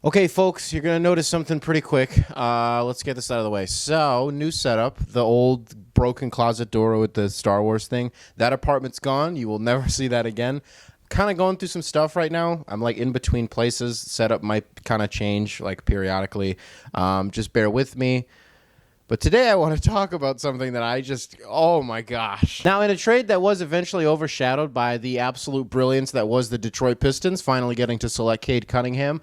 Okay, folks, you're going to notice something pretty quick. Let's get this out of the way. So, new setup. The old broken closet door with the Star Wars thing. That apartment's gone. You will never see that again. Kind of going through some stuff right now. I'm like in between places. Setup might kind of change like periodically. Just bear with me. But today I want to talk about something that oh my gosh. Now, in a trade that was eventually overshadowed by the absolute brilliance that was the Detroit Pistons finally getting to select Cade Cunningham,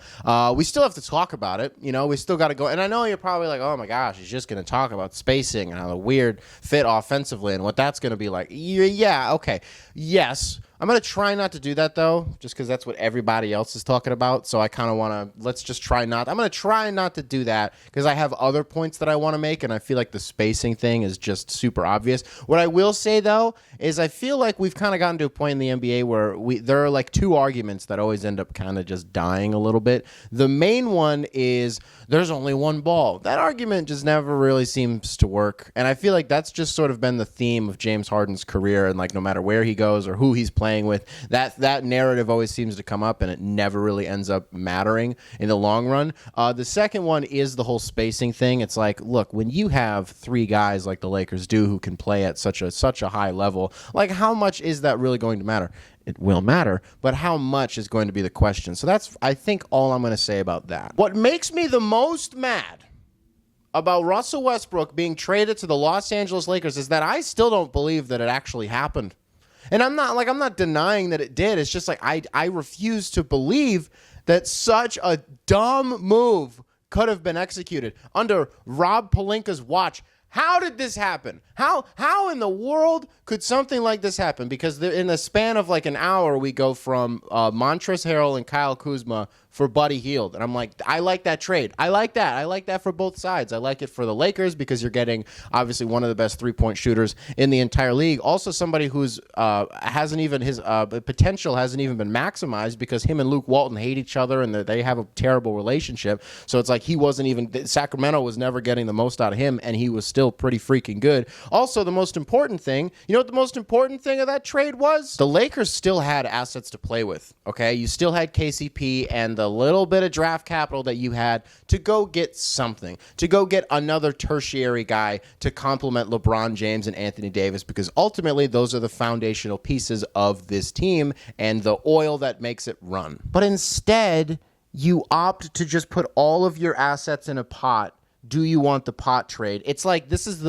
we still have to talk about it. You know, we still got to go. And I know you're probably like, oh my gosh, he's just going to talk about spacing and how the weird fit offensively and what that's going to be like. Yeah, okay. Yes. I'm going to try not to do that, though, just because that's what everybody else is talking about. So I kind of want to, let's just try not. I'm going to try not to do that because I have other points that I want to make, and I feel like the spacing thing is just super obvious. What I will say, though, is I feel like we've kind of gotten to a point in the NBA where there are like two arguments that always end up kind of just dying a little bit. The main one is there's only one ball. That argument just never really seems to work, and I feel like that's just sort of been the theme of James Harden's career, and like no matter where he goes or who he's playing with, that narrative always seems to come up and it never really ends up mattering in the long run. The second one is the whole spacing thing. It's like, look, when you have three guys like the Lakers do who can play at such a high level, like how much is that really going to matter? It will matter, but how much is going to be the question. So that's, I think, all I'm going to say about that. What makes me the most mad about Russell Westbrook being traded to the Los Angeles Lakers is that I still don't believe that it actually happened. And I'm not denying that it did. It's just like I refuse to believe that such a dumb move could have been executed under Rob Pelinka's watch. How did this happen? How in the world could something like this happen? Because in the span of like an hour, we go from Montrezl Harrell and Kyle Kuzma for Buddy Hield. And I'm like, I like that trade. I like that. I like that for both sides. I like it for the Lakers because you're getting obviously one of the best three-point shooters in the entire league. Also somebody who's hasn't even his potential hasn't even been maximized because him and Luke Walton hate each other and they have a terrible relationship. So it's like Sacramento was never getting the most out of him, and he was still pretty freaking good. Also, the most important thing, you know what the most important thing of that trade was? The Lakers still had assets to play with, okay? You still had KCP and the little bit of draft capital that you had to go get something, to go get another tertiary guy to complement LeBron James and Anthony Davis, because ultimately those are the foundational pieces of this team and the oil that makes it run. But instead, you opt to just put all of your assets in a pot. Do you want the pot trade? It's like this is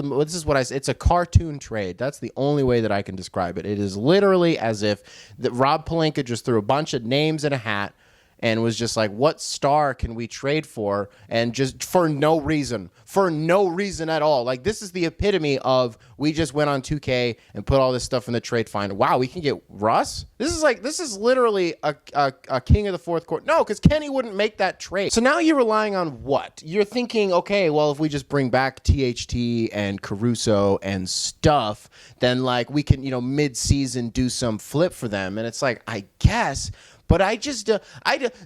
what I say. It's a cartoon trade. That's the only way that I can describe it. It is literally as if Rob Pelinka just threw a bunch of names in a hat and was just like, what star can we trade for? And just for no reason at all. Like, this is the epitome of we just went on 2K and put all this stuff in the trade finder. Wow, we can get Russ? This is literally a king of the fourth quarter. No, because Kenny wouldn't make that trade. So now you're relying on what? You're thinking, okay, well, if we just bring back THT and Caruso and stuff, then like we can, mid-season do some flip for them. And it's like, I guess. But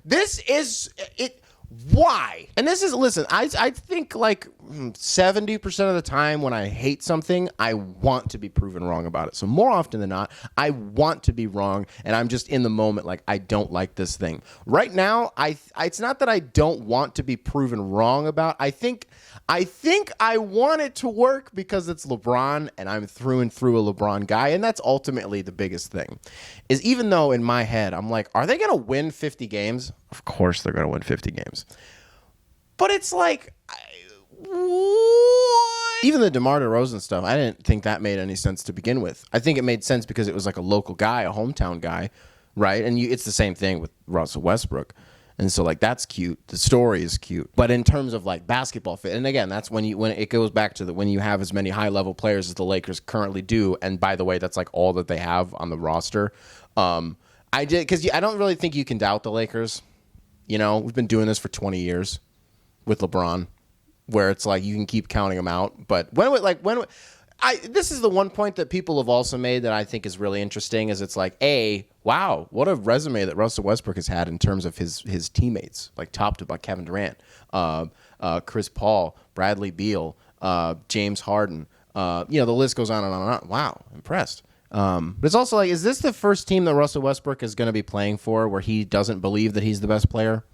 this is it. Why? And this is, listen, I think like 70% of the time when I hate something, I want to be proven wrong about it. So more often than not, I want to be wrong, and I'm just in the moment like, I don't like this thing. Right now, it's not that I don't want to be proven wrong about. I think I want it to work because it's LeBron, and I'm through and through a LeBron guy, and that's ultimately the biggest thing. Is even though in my head, I'm like, are they going to win 50 games? Of course they're going to win 50 games. But it's like, what? Even the DeMar DeRozan stuff, I didn't think that made any sense to begin with. I think it made sense because it was like a local guy, a hometown guy, right? And it's the same thing with Russell Westbrook. And so, like, that's cute. The story is cute. But in terms of, like, basketball fit, and again, that's when it goes back to when you have as many high-level players as the Lakers currently do, and by the way, that's, like, all that they have on the roster. Because I don't really think you can doubt the Lakers. We've been doing this for 20 years with LeBron, where it's like you can keep counting them out. But this is the one point that people have also made that I think is really interesting is it's like, wow, what a resume that Russell Westbrook has had in terms of his teammates, like top to Kevin Durant, Chris Paul, Bradley Beal, James Harden. The list goes on and on and on. Wow, impressed. But it's also like, is this the first team that Russell Westbrook is going to be playing for where he doesn't believe that he's the best player?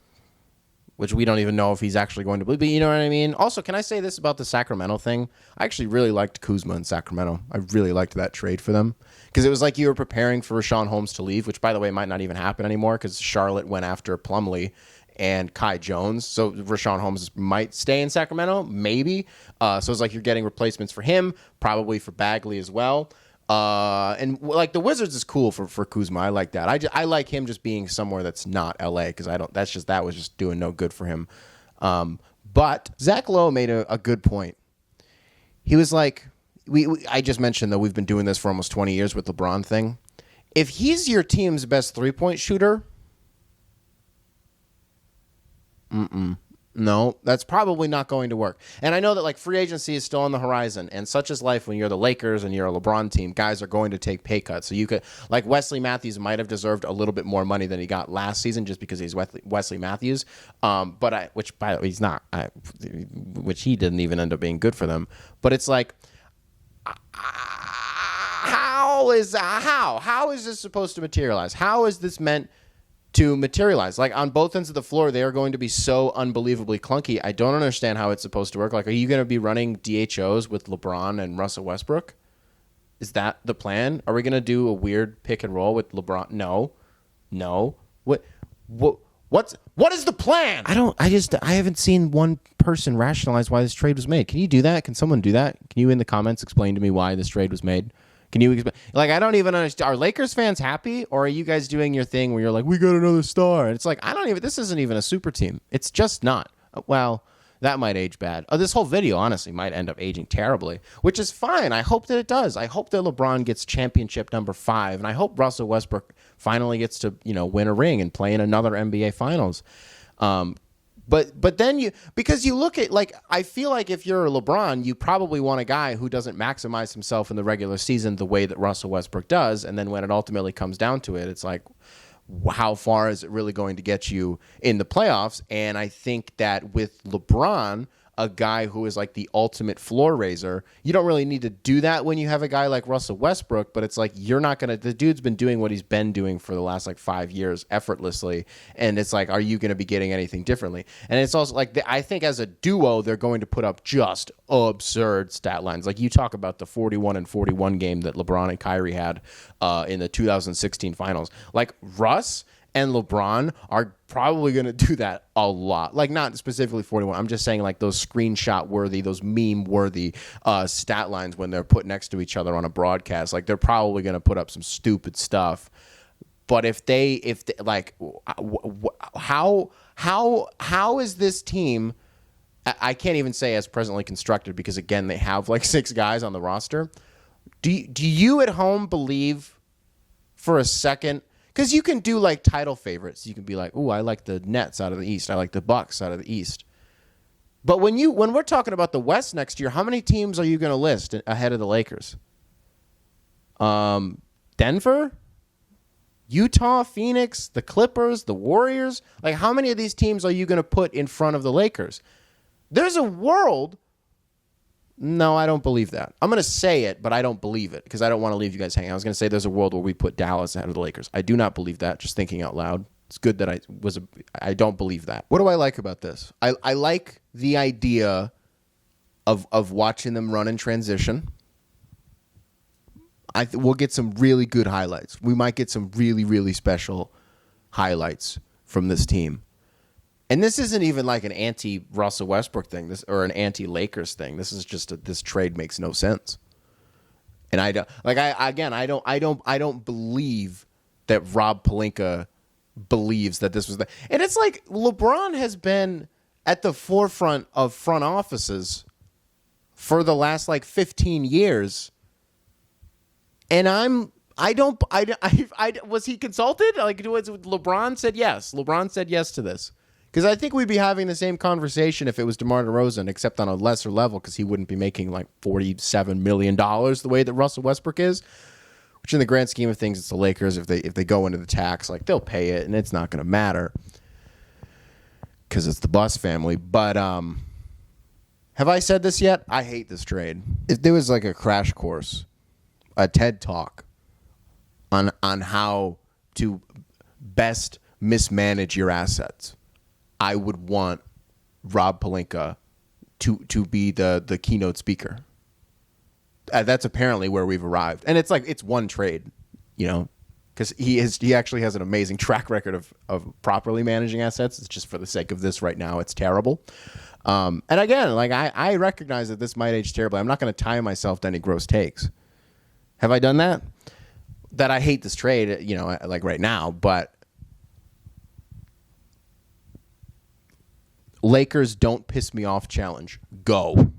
which we don't even know if he's actually going to believe. But you know what I mean? Also, can I say this about the Sacramento thing? I actually really liked Kuzma in Sacramento. I really liked that trade for them because it was like you were preparing for Rashawn Holmes to leave, which, by the way, might not even happen anymore because Charlotte went after Plumlee and Kai Jones. So Rashawn Holmes might stay in Sacramento, maybe. So it's like you're getting replacements for him, probably for Bagley as well. And like the Wizards is cool for Kuzma. I like that. I like him just being somewhere that's not LA because that was just doing no good for him. But Zach Lowe made a good point. He was like, I just mentioned that we've been doing this for almost 20 years with LeBron thing. If he's your team's best 3-point shooter, no, that's probably not going to work. And I know that like free agency is still on the horizon, and such is life when you're the Lakers and you're a LeBron team. Guys are going to take pay cuts. So you could, like Wesley Matthews might have deserved a little bit more money than he got last season just because he's Wesley Matthews. Which by the way he's not, which he didn't even end up being good for them. But it's like, how is this supposed to materialize? How is this meant to materialize? Like on both ends of the floor, they are going to be so unbelievably clunky. I don't understand how it's supposed to work. Like, are you going to be running DHOs with LeBron and Russell Westbrook? Is that the plan? Are we going to do a weird pick and roll with LeBron? No. What is the plan? I haven't seen one person rationalize why this trade was made. Can you do that? Can someone do that? Can you in the comments explain to me why this trade was made? Can you explain? Like, I don't even understand. Are Lakers fans happy, or are you guys doing your thing where you're like, we got another star? And it's like, this isn't even a super team. It's just not. Well, that might age bad. This whole video, honestly, might end up aging terribly, which is fine. I hope that it does. I hope that LeBron gets championship number 5, and I hope Russell Westbrook finally gets to, win a ring and play in another NBA Finals. But then because you look at, like, I feel like if you're LeBron, you probably want a guy who doesn't maximize himself in the regular season the way that Russell Westbrook does. And then when it ultimately comes down to it, it's like, how far is it really going to get you in the playoffs? And I think that with LeBron, a guy who is like the ultimate floor raiser, you don't really need to do that when you have a guy like Russell Westbrook, but it's like the dude's been doing what he's been doing for the last like 5 years effortlessly, and it's like, are you going to be getting anything differently? And it's also like, I think as a duo, they're going to put up just absurd stat lines. Like you talk about the 41-41 game that LeBron and Kyrie had in the 2016 finals. Like Russ and LeBron are probably going to do that a lot. Like not specifically 41. I'm just saying like those screenshot worthy, those meme worthy stat lines when they're put next to each other on a broadcast. Like they're probably going to put up some stupid stuff. But if they like, how is this team? I can't even say as presently constructed because again they have like 6 guys on the roster. Do you at home believe for a second? Because you can do like title favorites. You can be like, "Ooh, I like the Nets out of the East. I like the Bucks out of the East." But when we're talking about the West next year, how many teams are you going to list ahead of the Lakers? Denver, Utah, Phoenix, the Clippers, the Warriors. Like, how many of these teams are you going to put in front of the Lakers? There's a world. No, I don't believe that. I'm going to say it, but I don't believe it because I don't want to leave you guys hanging. I was going to say there's a world where we put Dallas ahead of the Lakers. I do not believe that, just thinking out loud. It's good that I don't believe that. What do I like about this? I like the idea of watching them run in transition. We'll get some really good highlights. We might get some really, really special highlights from this team. And this isn't even like an anti-Russell Westbrook thing, or an anti-Lakers thing. This is just this trade makes no sense. And I don't believe that Rob Pelinka believes that this was the. And it's like LeBron has been at the forefront of front offices for the last like 15 years. And was he consulted? Like, LeBron said yes. LeBron said yes to this. Because I think we'd be having the same conversation if it was DeMar DeRozan, except on a lesser level, because he wouldn't be making like $47 million the way that Russell Westbrook is. Which, in the grand scheme of things, it's the Lakers. If they go into the tax, like they'll pay it, and it's not going to matter because it's the Buss family. But have I said this yet? I hate this trade. If there was like a crash course, a TED Talk on how to best mismanage your assets. I would want Rob Pelinka to be the keynote speaker. That's apparently where we've arrived, and it's one trade, because he actually has an amazing track record of properly managing assets. It's just for the sake of this right now, it's terrible. And again, like I recognize that this might age terribly. I'm not going to tie myself to any gross takes. Have I done that? That I hate this trade, like right now, but Lakers don't piss me off challenge. Go.